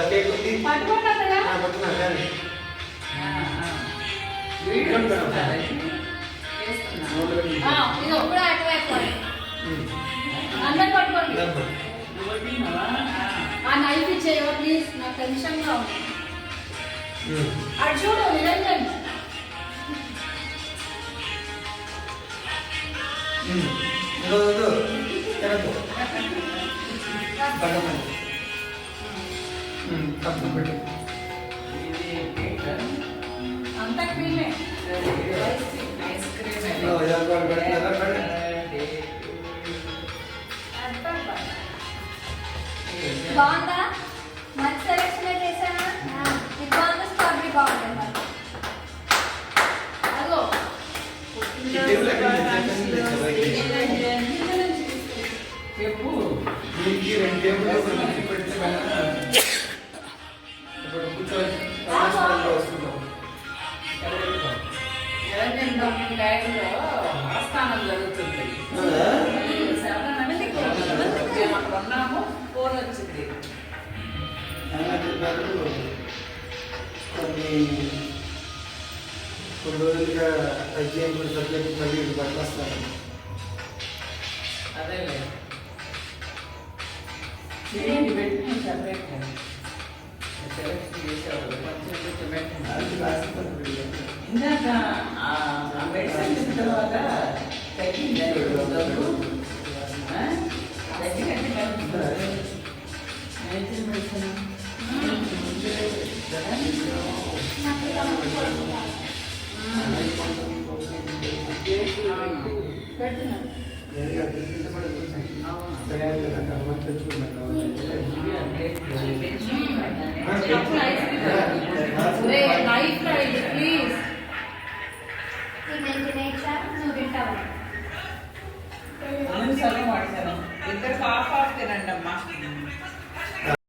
cake ఉంది పట్టుకుంటా పట్టుకున్నా కానీ ఇది ఒప్పుడు అటువైపు అందరు పట్టుకోండి ఆ నైఫ్ ఇచ్చేయవా ప్లీజ్ నాకు టెన్షన్గా ఉంది అటు చూడు నిరంజన్ అంతా క్రీమే ఐస్ క్రీమ్ బాగుందా మంచి సెలెక్షన్ చేశానా ఇది బాగుందా స్ట్రాబెరీ బాగుంటుంది మరి అదో ఆస్థానం జరుగుతుంది అక్కడ ఉన్నాము ఫోన్ వచ్చింది కొన్ని రోజులుగా అధ్యయనం కూడా సబ్జెక్ట్ మళ్ళీ పట్టుకొస్తాను అదే పెట్టిన సపరేట్ సెలెక్షన్ చేసేవాళ్ళు ఇందాక మెడిసిన్ తర్వాత తగ్గిందంటే మెడిసిన్ ప్లీజ్ నువ్వు తింటావా సగం వాడతాను ఇద్దరు హాఫ్ హాఫ్ తినండి అమ్మా